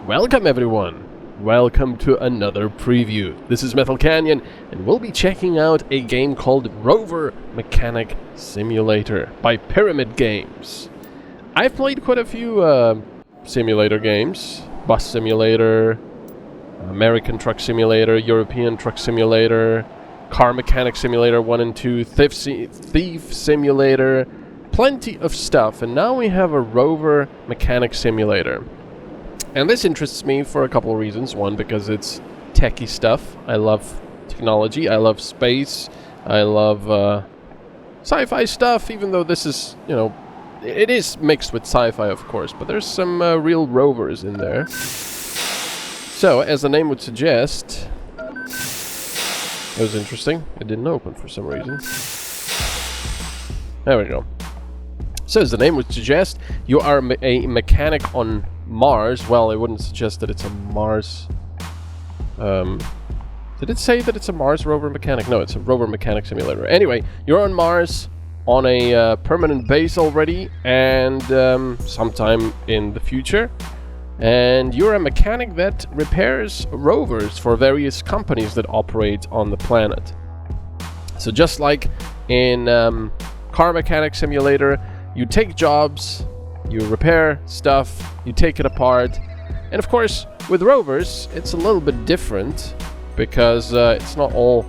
Welcome everyone! Welcome to another preview. This is MetalCanyon, and we'll be checking out a game called Rover Mechanic Simulator by Pyramid Games. I've played quite a few simulator games. Bus Simulator, American Truck Simulator, European Truck Simulator, Car Mechanic Simulator 1 and 2, Thief Simulator, plenty of stuff, and now we have a Rover Mechanic Simulator. And this interests me for a couple of reasons. One, because it's techie stuff. I love technology, I love space, I love sci-fi stuff, even though this is, it is mixed with sci-fi, of course, but there's some real rovers in there. So, as the name would suggest, it was interesting. It didn't open for some reason. There we go. So, as the name would suggest, you are a mechanic on Mars. Well, it wouldn't suggest that it's a Mars. Did it say that it's a Mars rover mechanic? No, it's a rover mechanic simulator. Anyway, you're on Mars on a permanent base already, and sometime in the future. And you're a mechanic that repairs rovers for various companies that operate on the planet. So just like in Car Mechanic Simulator, you take jobs, you repair stuff, you take it apart, and of course with rovers it's a little bit different because it's not all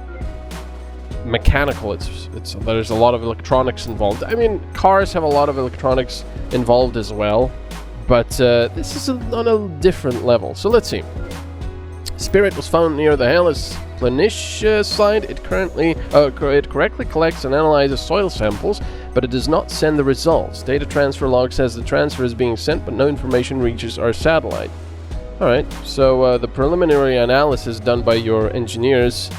mechanical. There's a lot of electronics involved. I mean, cars have a lot of electronics involved as well, but this is on a different level. So let's see. Spirit was found near the Hellas Planish site. It correctly collects and analyzes soil samples, but it does not send the results. Data transfer log says the transfer is being sent, but no information reaches our satellite. Alright, so the preliminary analysis done by your engineers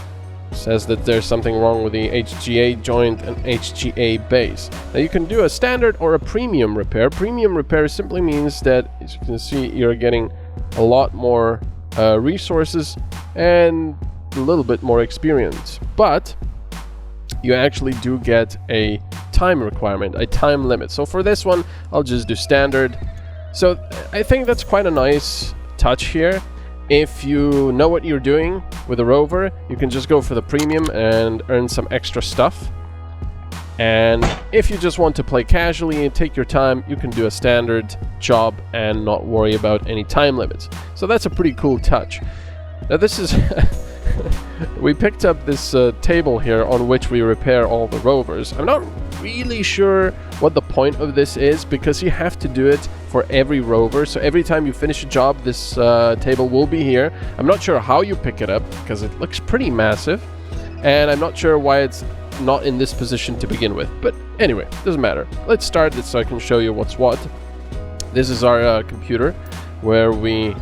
says that there's something wrong with the HGA joint and HGA base. Now you can do a standard or a premium repair. Premium repair simply means that, as you can see, you're getting a lot more resources and a little bit more experience. But you actually do get a time requirement, a time limit. So for this one, I'll just do standard. So I think that's quite a nice touch here. If you know what you're doing with a rover, you can just go for the premium and earn some extra stuff. And if you just want to play casually and take your time, you can do a standard job and not worry about any time limits. So that's a pretty cool touch. Now this is we picked up this table here on which we repair all the rovers. I'm not really sure what the point of this is, because you have to do it for every rover. So every time you finish a job, this table will be here. I'm not sure how you pick it up, because it looks pretty massive. And I'm not sure why it's not in this position to begin with. But anyway, doesn't matter. Let's start this so I can show you what's what. This is our computer, where we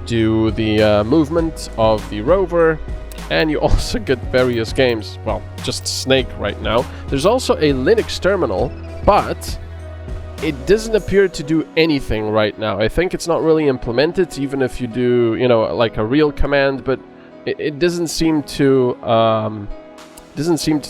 do the movement of the rover, and you also get various games. Well, just Snake right now. There's also a Linux terminal, but it doesn't appear to do anything right now. I think it's not really implemented, even if you do, like a real command, but it doesn't seem to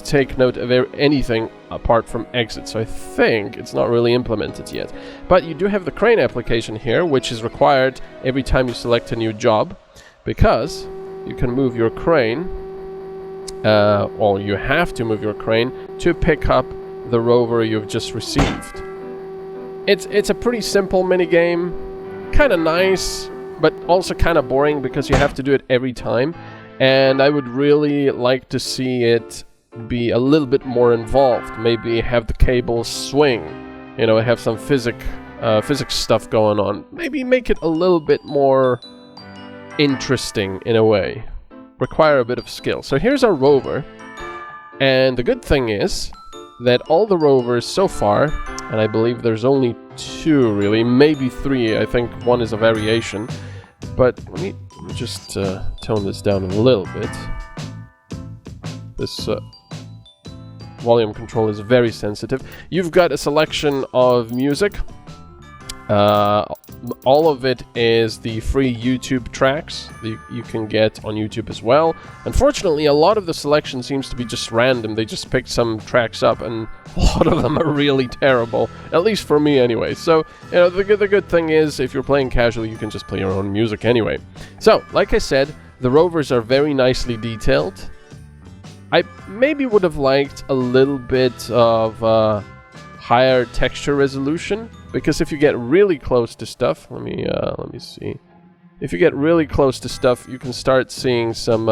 take note of anything apart from exit. So I think it's not really implemented yet. But you do have the crane application here, which is required every time you select a new job, because you can move your crane, or you have to move your crane to pick up the rover you've just received. It's a pretty simple minigame, kind of nice, but also kind of boring because you have to do it every time. And I would really like to see it be a little bit more involved. Maybe have the cables swing, have some physics stuff going on. Maybe make it a little bit more interesting in a way. Require a bit of skill. So here's our rover, and the good thing is that all the rovers so far, and I believe there's only 2 really, maybe 3, I think one is a variation, but let me just tone this down a little bit. This volume control is very sensitive. You've got a selection of music. All of it is the free YouTube tracks that you can get on YouTube as well. Unfortunately, a lot of the selection seems to be just random. They just picked some tracks up, and a lot of them are really terrible, at least for me anyway. So, you know, the good thing is, if you're playing casually, you can just play your own music anyway. So, like I said, the rovers are very nicely detailed. I maybe would have liked a little bit of higher texture resolution, because if you get really close to stuff, let me see. If you get really close to stuff, you can start seeing some,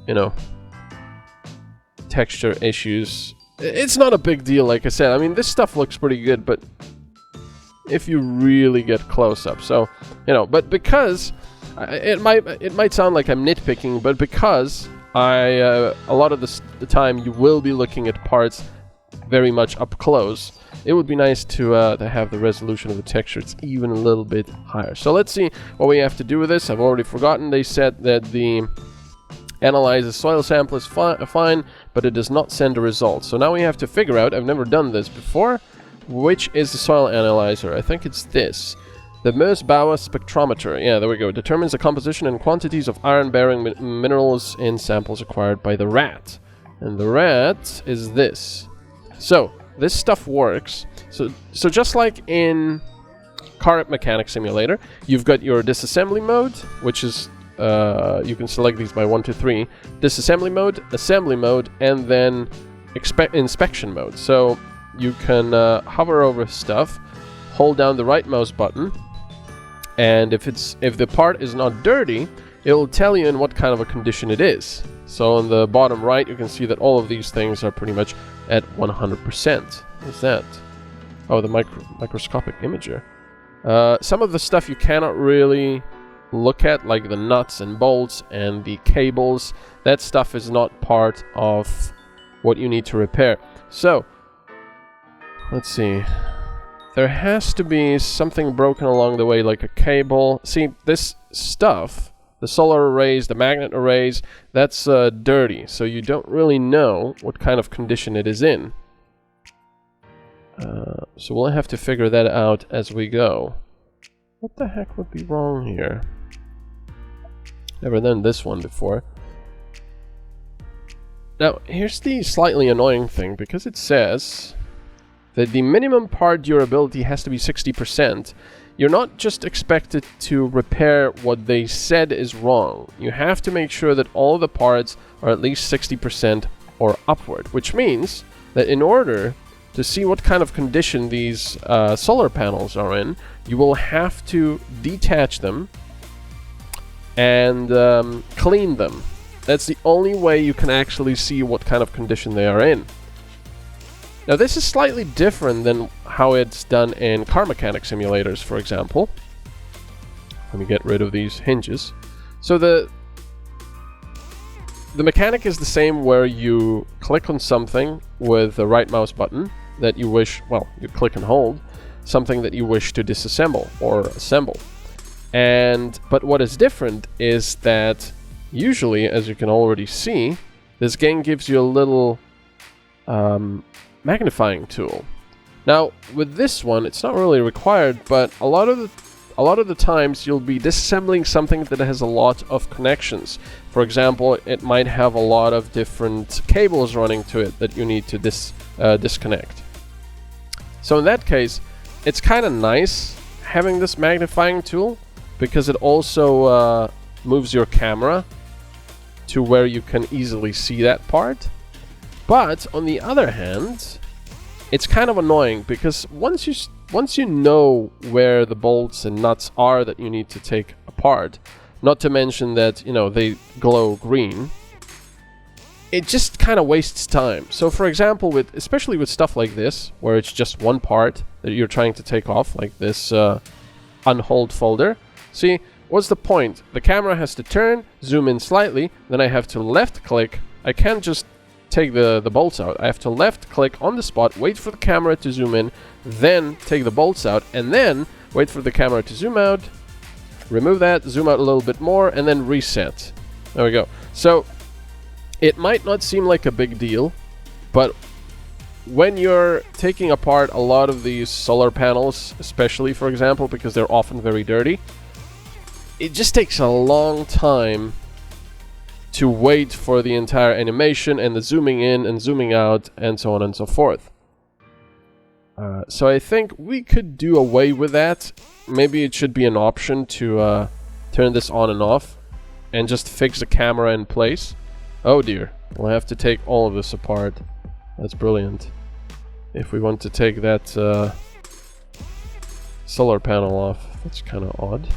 you know, texture issues. It's not a big deal, like I said. I mean, this stuff looks pretty good, but if you really get close up, so, you know, but because it might sound like I'm nitpicking, but because a lot of the time you will be looking at parts very much up close, it would be nice to have the resolution of the textures even a little bit higher. So let's see what we have to do with this. I've already forgotten. They said that the analyzes soil sample is fine, but it does not send a result. So now we have to figure out, I've never done this before, which is the soil analyzer. I think it's this. The Mars Rovers spectrometer, yeah, there we go, determines the composition and quantities of iron-bearing minerals in samples acquired by the rat. And the rat is this. So, this stuff works. So just like in Car Mechanic Simulator, you've got your Disassembly Mode, which is, you can select these by 1 to 3. Disassembly Mode, Assembly Mode, and then Inspection Mode. So, you can hover over stuff, hold down the right mouse button, and if the part is not dirty, it will tell you in what kind of a condition it is. So on the bottom right, you can see that all of these things are pretty much at 100%. What's that? Oh, the microscopic imager. Some of the stuff you cannot really look at, like the nuts and bolts and the cables. That stuff is not part of what you need to repair. So, let's see. There has to be something broken along the way, like a cable. See, this stuff, the solar arrays, the magnet arrays, that's dirty, so you don't really know what kind of condition it is in. So we'll have to figure that out as we go. What the heck would be wrong here? Never done this one before. Now, here's the slightly annoying thing, because it says that the minimum part durability has to be 60%. You're not just expected to repair what they said is wrong. You have to make sure that all the parts are at least 60% or upward, which means that in order to see what kind of condition these solar panels are in, you will have to detach them and clean them. That's the only way you can actually see what kind of condition they are in. Now, this is slightly different than how it's done in car mechanic simulators, for example. Let me get rid of these hinges. So the mechanic is the same, where you click on something with the right mouse button that you wish, well, you click and hold, something that you wish to disassemble or assemble. But what is different is that usually, as you can already see, this game gives you a little magnifying tool. Now, with this one, it's not really required, but a lot of the times you'll be disassembling something that has a lot of connections. For example, it might have a lot of different cables running to it that you need to disconnect. So in that case, it's kind of nice having this magnifying tool, because it also moves your camera to where you can easily see that part. But on the other hand, it's kind of annoying, because once you know where the bolts and nuts are that you need to take apart, not to mention that, you know, they glow green, it just kind of wastes time. So for example, especially with stuff like this, where it's just one part that you're trying to take off, like this unhold folder, see, what's the point? The camera has to turn, zoom in slightly, then I have to left click. I can't just take the bolts out. I have to left click on the spot, wait for the camera to zoom in, then take the bolts out, and then wait for the camera to zoom out, remove that, zoom out a little bit more, and then reset. There we go. So it might not seem like a big deal, but when you're taking apart a lot of these solar panels, especially for example, because they're often very dirty, it just takes a long time to wait for the entire animation and the zooming in and zooming out and so on and so forth. So I think we could do away with that. Maybe it should be an option to turn this on and off and just fix the camera in place. Oh dear, we'll have to take all of this apart. That's brilliant. If we want to take that solar panel off, that's kind of odd.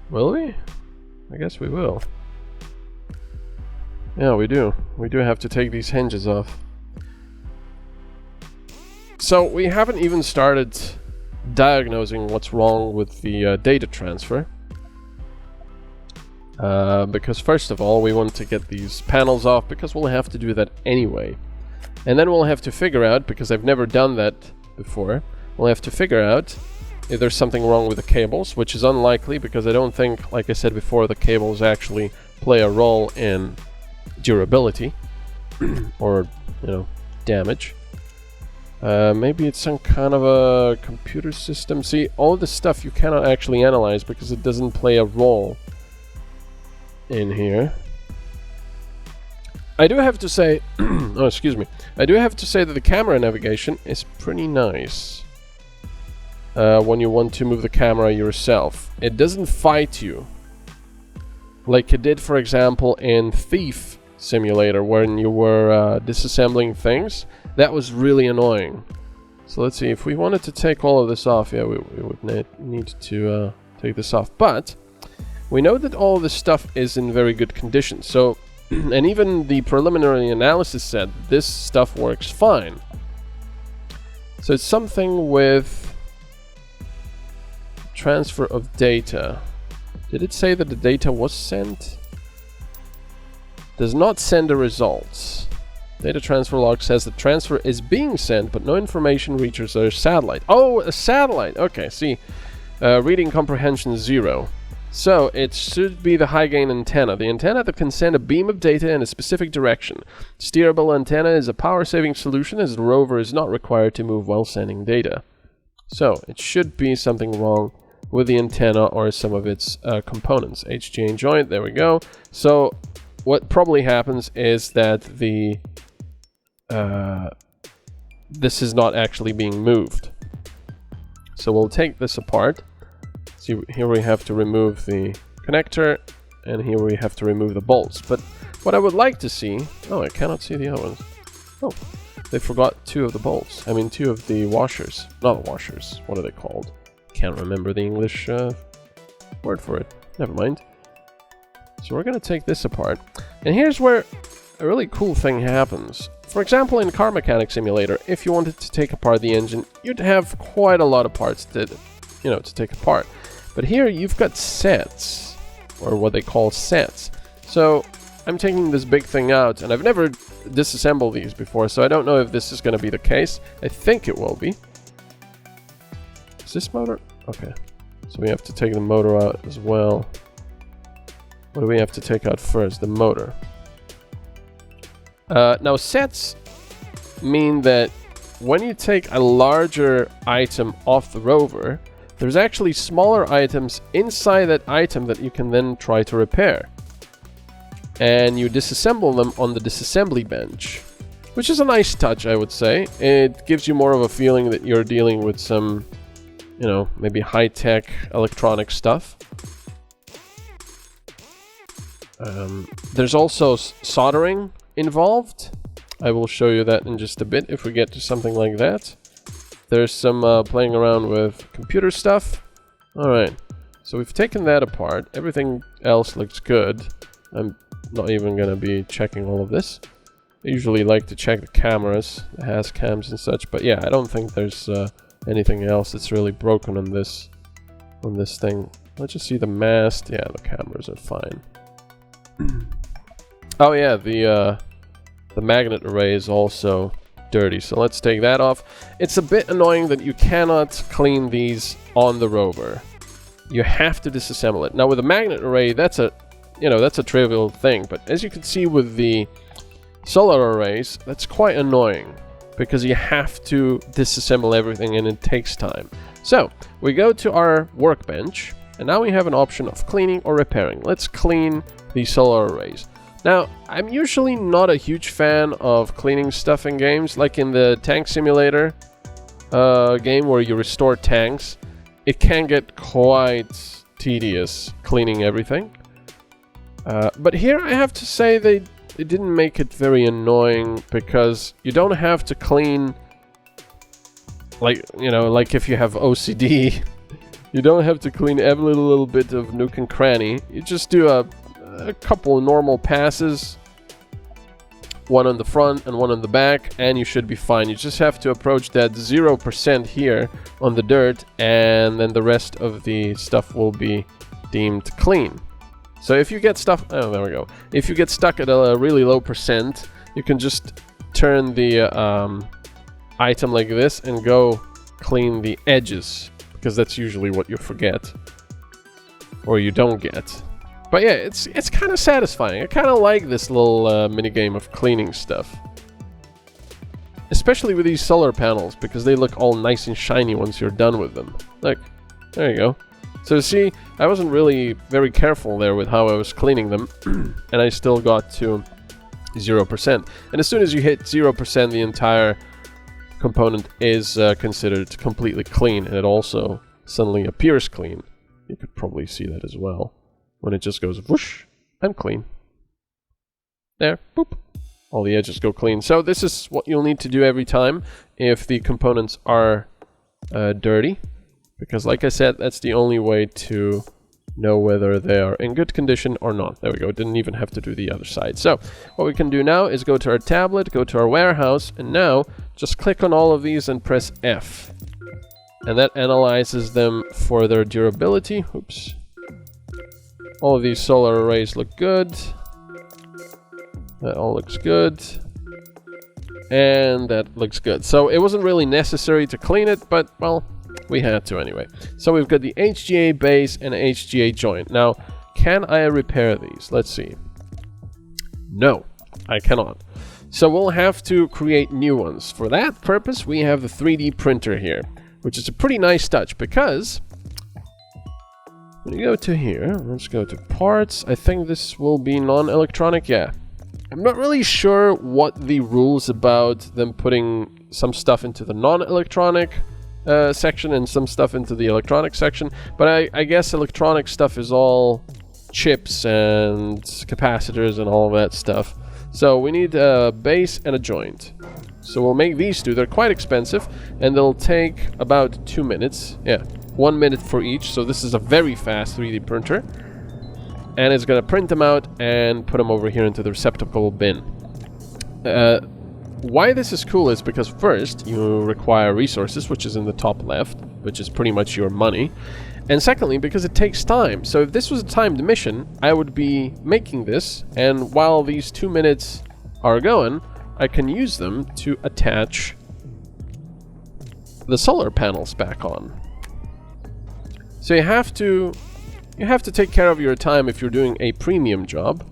Will we? I guess we will. Yeah, we do. We do have to take these hinges off. So we haven't even started diagnosing what's wrong with the data transfer. Because first of all, we want to get these panels off, because we'll have to do that anyway. And then we'll have to figure out, because I've never done that before, we'll have to figure out if there's something wrong with the cables, which is unlikely, because I don't think, like I said before, the cables actually play a role in durability or, you know, damage. Maybe it's some kind of a computer system. See, all this stuff you cannot actually analyze because it doesn't play a role in here. I do have to say, oh, excuse me. I do have to say that the camera navigation is pretty nice. When you want to move the camera yourself. It doesn't fight you like it did, for example, in Thief Simulator, when you were disassembling things. That was really annoying. So let's see, if we wanted to take all of this off, yeah, we would need to take this off. But we know that all of this stuff is in very good condition. So, and even the preliminary analysis said this stuff works fine. So it's something with transfer of data. Did it say that the data was sent? Does not send the results. Data transfer log says the transfer is being sent, but no information reaches our satellite. Oh, a satellite! Okay, see. Reading comprehension 0. So, it should be the high gain antenna. The antenna that can send a beam of data in a specific direction. Steerable antenna is a power-saving solution, as the rover is not required to move while sending data. So, it should be something wrong with the antenna or some of its components. HGA joint, there we go. So, what probably happens is that the this is not actually being moved. So we'll take this apart. See, here we have to remove the connector, and here we have to remove the bolts. But what I would like to see... Oh, I cannot see the other ones. Oh, they forgot 2 of the bolts. I mean, 2 of the washers. Not washers. What are they called? Can't remember the English word for it. Never mind. So we're going to take this apart. And here's where a really cool thing happens. For example, in Car Mechanic Simulator, if you wanted to take apart the engine, you'd have quite a lot of parts to take apart. But here you've got sets, or what they call sets. So I'm taking this big thing out, and I've never disassembled these before, so I don't know if this is going to be the case. I think it will be. Is this motor? Okay. So we have to take the motor out as well. What do we have to take out first? The motor. Now, sets mean that when you take a larger item off the rover, there's actually smaller items inside that item that you can then try to repair. And you disassemble them on the disassembly bench, which is a nice touch, I would say. It gives you more of a feeling that you're dealing with some, you know, maybe high-tech electronic stuff. There's also soldering involved. I will show you that in just a bit if we get to something like that. There's some playing around with computer stuff. Alright, so we've taken that apart. Everything else looks good. I'm not even going to be checking all of this. I usually like to check the cameras, the has cams and such, but yeah, I don't think there's anything else that's really broken on this thing. Let's just see the mast. Yeah, the cameras are fine. Oh yeah, the magnet array is also dirty, so let's take that off. It's a bit annoying that you cannot clean these on the rover. You have to disassemble it. Now with the magnet array, that's a trivial thing, but as you can see with the solar arrays, that's quite annoying because you have to disassemble everything and it takes time. So we go to our workbench and now we have an option of cleaning or repairing. Let's clean the solar arrays. Now, I'm usually not a huge fan of cleaning stuff in games, like in the tank simulator game where you restore tanks. It can get quite tedious cleaning everything. But here I have to say they didn't make it very annoying because you don't have to clean, like, you know, like if you have OCD, you don't have to clean every little bit of nook and cranny. You just do a couple of normal passes, one on the front and one on the back, and you should be fine. You just have to approach that 0% here on the dirt, and then the rest of the stuff will be deemed clean. So if you get stuff, oh, there we go. If you get stuck at a really low percent, you can just turn the item like this and go clean the edges, because that's usually what you forget or you don't get. But yeah, it's kind of satisfying. I kind of like this little minigame of cleaning stuff. Especially with these solar panels, because they look all nice and shiny once you're done with them. Like, there you go. So see, I wasn't really very careful there with how I was cleaning them, and I still got to 0%. And as soon as you hit 0%, the entire component is considered completely clean, and it also suddenly appears clean. You could probably see that as well. When it just goes whoosh, I'm clean. There, boop. All the edges go clean. So this is what you'll need to do every time if the components are dirty. Because like I said, that's the only way to know whether they are in good condition or not. There we go, didn't even have to do the other side. So what we can do now is go to our tablet, go to our warehouse, and now just click on all of these and press F. And that analyzes them for their durability. Oops. All of these solar arrays look good. That all looks good. And that looks good. So it wasn't really necessary to clean it, but, well, we had to anyway. So we've got the HGA base and HGA joint. Now, can I repair these? Let's see. No, I cannot. So we'll have to create new ones. For that purpose, we have the 3D printer here, which is a pretty nice touch because when you go to here, let's go to parts. I think this will be non-electronic. Yeah. I'm not really sure what the rules about them putting some stuff into the non-electronic section and some stuff into the electronic section, but I guess electronic stuff is all chips and capacitors and all of that stuff. So we need a base and a joint. So we'll make these two. They're quite expensive and they'll take about 2 minutes. Yeah, 1 minute for each. So this is a very fast 3D printer, and it's gonna print them out and put them over here into the receptacle bin. Why this is cool is because first, you require resources, which is in the top left, which is pretty much your money. And secondly, because it takes time. So if this was a timed mission, I would be making this, and while these 2 minutes are going, I can use them to attach the solar panels back on. So you have to take care of your time if you're doing a premium job.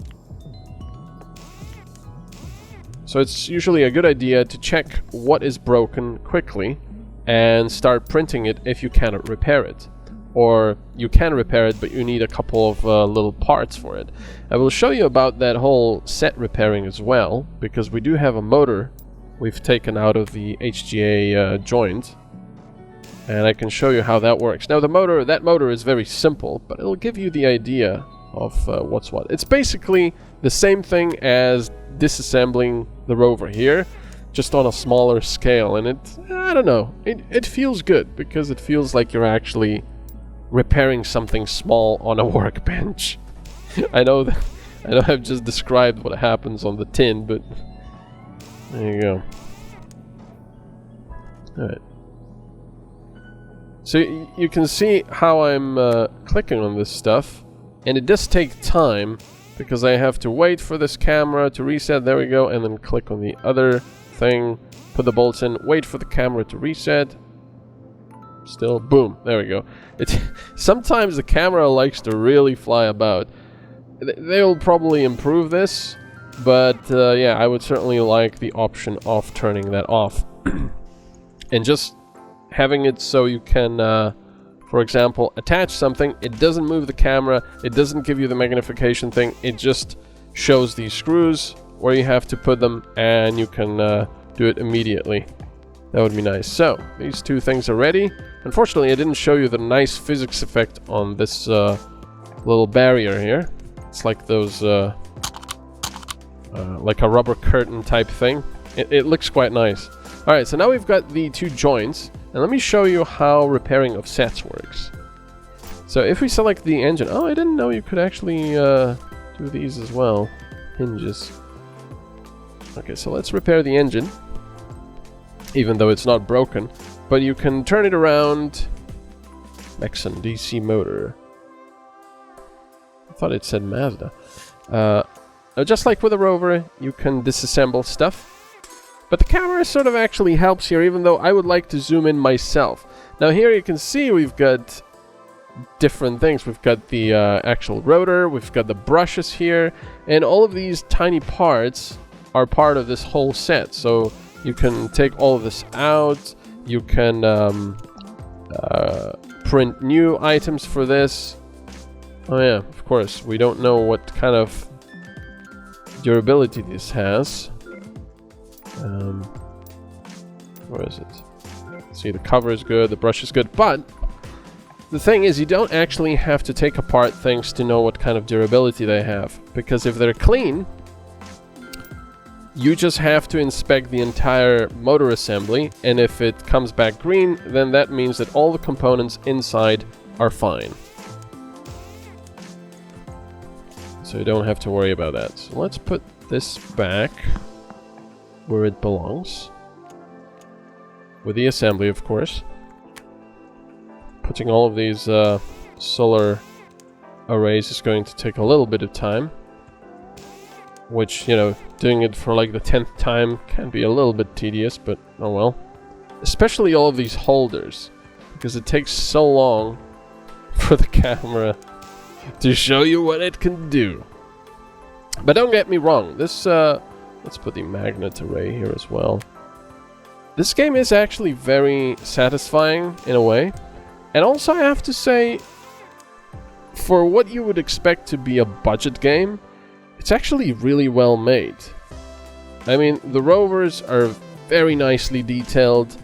So it's usually a good idea to check what is broken quickly and start printing it if you cannot repair it. Or you can repair it, but you need a couple of little parts for it. I will show you about that whole set repairing as well, because we do have a motor we've taken out of the HGA joint. And I can show you how that works. Now that motor is very simple, but it'll give you the idea of what's what. It's basically the same thing as disassembling the Rover here, just on a smaller scale, and I don't know, it feels good because it feels like you're actually repairing something small on a workbench. I know I've just described what happens on the tin, but there you go. Alright. So you can see how I'm clicking on this stuff, and it does take time because I have to wait for this camera to reset. There we go, and then click on the other thing, put the bolts in, wait for the camera to reset. Still, boom, there we go. Sometimes the camera likes to really fly about. They'll probably improve this, But yeah, I would certainly like the option of turning that off. And just having it so you can, for example, attach something. It doesn't move the camera. It doesn't give you the magnification thing. It just shows these screws where you have to put them, and you can do it immediately. That would be nice. So, these two things are ready. Unfortunately, I didn't show you the nice physics effect on this little barrier here. It's like those, like a rubber curtain type thing. It looks quite nice. Alright, so now we've got the two joints. And let me show you how repairing of sets works. So if we select the engine... Oh, I didn't know you could actually do these as well. Hinges. Okay, so let's repair the engine. Even though it's not broken. But you can turn it around. Maxon DC motor. I thought it said Mazda. Just like with a Rover, you can disassemble stuff. But the camera sort of actually helps here, even though I would like to zoom in myself. Now here you can see we've got different things. We've got the actual rotor, we've got the brushes here, and all of these tiny parts are part of this whole set. So you can take all of this out, you can print new items for this. Oh yeah, of course, we don't know what kind of durability this has. Where is it? See, the cover is good, the brush is good, but the thing is, you don't actually have to take apart things to know what kind of durability they have, because if they're clean, you just have to inspect the entire motor assembly, and if it comes back green, then that means that all the components inside are fine. So you don't have to worry about that. So let's put this back where it belongs. With the assembly, of course. Putting all of these solar arrays is going to take a little bit of time. Which, you know, doing it for like the 10th time can be a little bit tedious, but oh well. Especially all of these holders. Because it takes so long for the camera to show you what it can do. But don't get me wrong, this, let's put the magnet array here as well. This game is actually very satisfying in a way. And also I have to say, for what you would expect to be a budget game, it's actually really well made. I mean, the rovers are very nicely detailed.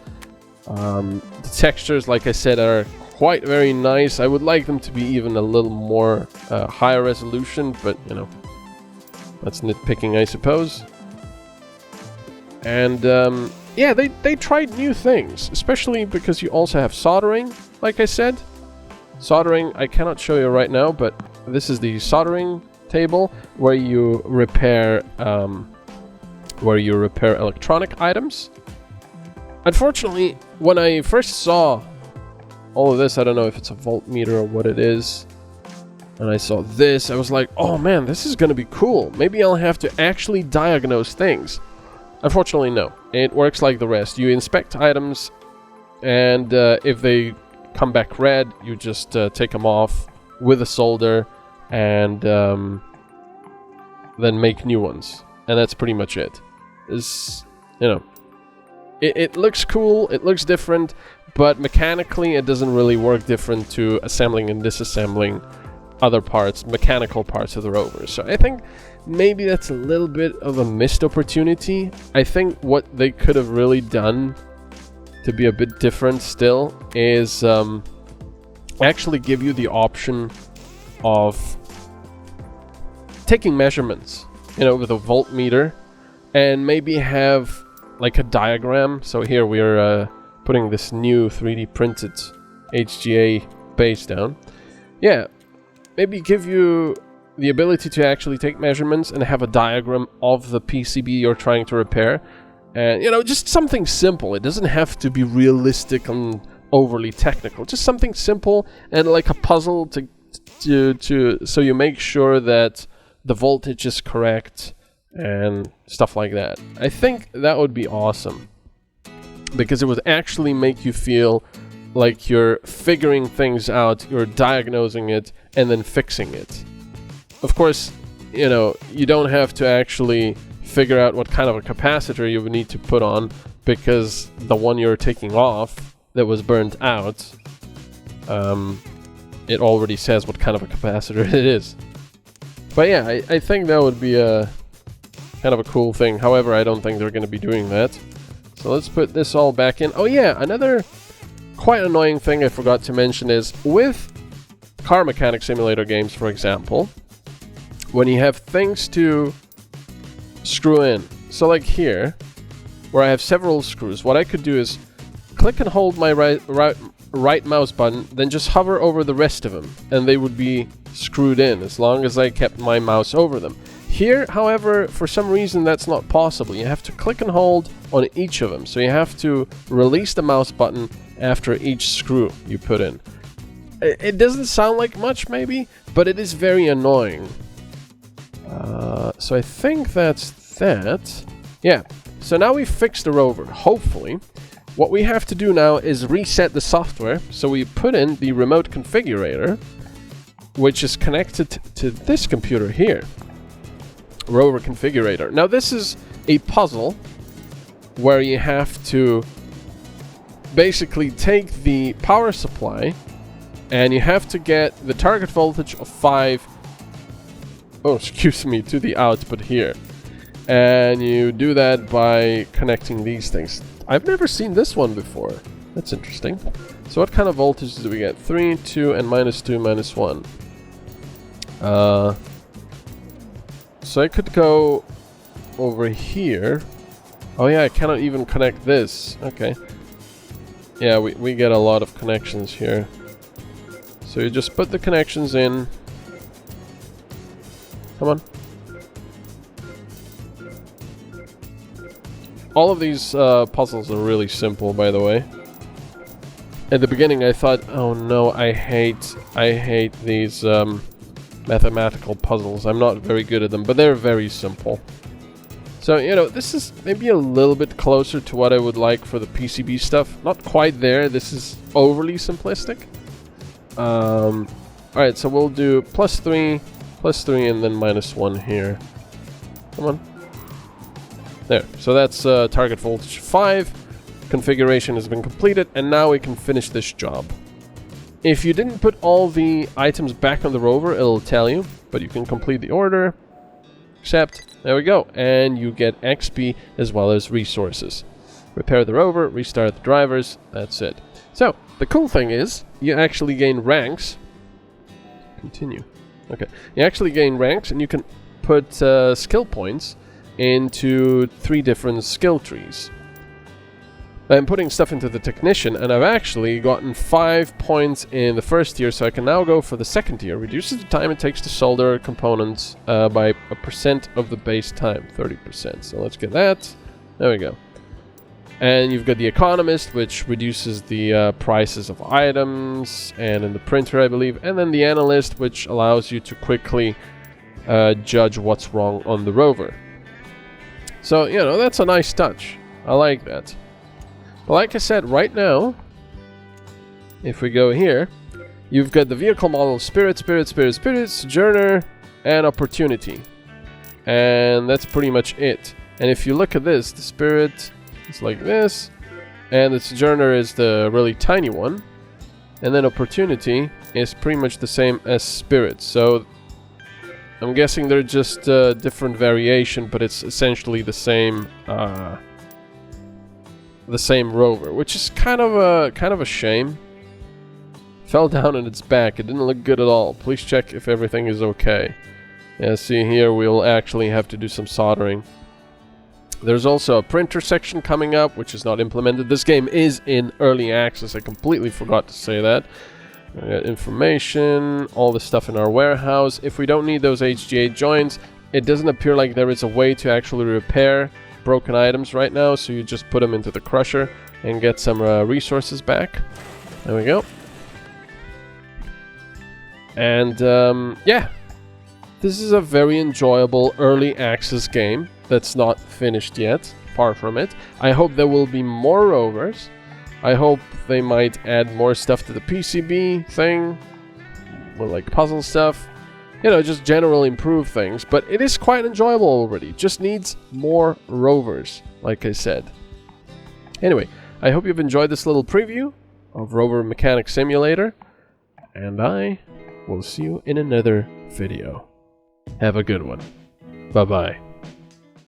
The textures, like I said, are quite very nice. I would like them to be even a little more higher resolution, but you know, that's nitpicking, I suppose. And yeah, they tried new things, especially because you also have soldering, like I said. Soldering, I cannot show you right now, but this is the soldering table where you repair electronic items. Unfortunately, when I first saw all of this, I don't know if it's a voltmeter or what it is, and I saw this, I was like, oh man, this is gonna be cool. Maybe I'll have to actually diagnose things. Unfortunately, no. It works like the rest. You inspect items, and if they come back red, you just take them off with a solder, and then make new ones. And that's pretty much it. It's, you know, it looks cool, it looks different, but mechanically it doesn't really work different to assembling and disassembling other parts, mechanical parts of the Rover. So I think maybe that's a little bit of a missed opportunity. I think what they could have really done to be a bit different still is actually give you the option of taking measurements, you know, with a voltmeter, and maybe have like a diagram. So here we're putting this new 3D printed HGA base down. Yeah, maybe give you the ability to actually take measurements and have a diagram of the PCB you're trying to repair. And, you know, just something simple. It doesn't have to be realistic and overly technical. Just something simple and like a puzzle to so you make sure that the voltage is correct and stuff like that. I think that would be awesome, because it would actually make you feel like you're figuring things out, you're diagnosing it, and then fixing it. Of course, you know, you don't have to actually figure out what kind of a capacitor you would need to put on, because the one you're taking off that was burnt out, it already says what kind of a capacitor it is. But yeah, I think that would be a kind of a cool thing. However, I don't think they're going to be doing that. So let's put this all back in. Oh yeah, another quite annoying thing I forgot to mention is with car mechanic simulator games, for example, when you have things to screw in. So like here, where I have several screws, what I could do is click and hold my right mouse button, then just hover over the rest of them, and they would be screwed in as long as I kept my mouse over them. Here, however, for some reason that's not possible. You have to click and hold on each of them, so you have to release the mouse button after each screw you put in. It doesn't sound like much, maybe, but it is very annoying. So I think that's that. Yeah, so now we've fixed the rover, hopefully. What we have to do now is reset the software. So we put in the remote configurator, which is connected to this computer here. Rover configurator. Now this is a puzzle where you have to basically take the power supply and you have to get the target voltage of 5, oh excuse me, to the output here. And you do that by connecting these things. I've never seen this one before. That's interesting. So what kind of voltage do we get? 3, 2, and -2, -1. So I could go over here. Oh yeah, I cannot even connect this. Okay. Yeah, we get a lot of connections here. So you just put the connections in. Come on. All of these puzzles are really simple, by the way. At the beginning I thought, oh no, I hate these mathematical puzzles. I'm not very good at them, but they're very simple. So, you know, this is maybe a little bit closer to what I would like for the PCB stuff. Not quite there. This is overly simplistic. Alright, so we'll do +3, +3, and then -1 here. Come on. There. So that's target voltage 5. Configuration has been completed, and now we can finish this job. If you didn't put all the items back on the rover, it'll tell you, but you can complete the order. Accept. There we go. And you get XP as well as resources. Repair the rover, restart the drivers. That's it. So, the cool thing is, you actually gain ranks. Continue. Okay. You actually gain ranks, and you can put skill points into 3 different skill trees. I'm putting stuff into the technician, and I've actually gotten 5 points in the first tier, so I can now go for the second tier. Reduces the time it takes to solder components by a % of the base time, 30%. So let's get that. There we go. And you've got the economist, which reduces the prices of items, and in the printer, I believe. And then the analyst, which allows you to quickly judge what's wrong on the rover. So, you know, that's a nice touch. I like that. But like I said, right now, if we go here, you've got the vehicle model Spirit, Sojourner, and Opportunity. And that's pretty much it. And if you look at this, the Spirit is like this, and the Sojourner is the really tiny one. And then Opportunity is pretty much the same as Spirit. So I'm guessing they're just different variation, but it's essentially the same rover, which is kind of a shame. Fell down on its back. It didn't look good at all. Please check if everything is okay. Yeah, see here we'll actually have to do some soldering. There's also a printer section coming up, which is not implemented. This game is in early access. I completely forgot to say that. We got information, all the stuff in our warehouse. If we don't need those HGA joints, it doesn't appear like there is a way to actually repair broken items right now, so you just put them into the crusher and get some resources back. There we go. And yeah, this is a very enjoyable early access game that's not finished yet, far from it. I hope there will be more rovers. I hope they might add more stuff to the PCB thing, with like puzzle stuff. you know, just generally improve things. But it is quite enjoyable already. Just needs more rovers, like I said. Anyway, I hope you've enjoyed this little preview of Rover Mechanic Simulator. And I will see you in another video. Have a good one. Bye-bye.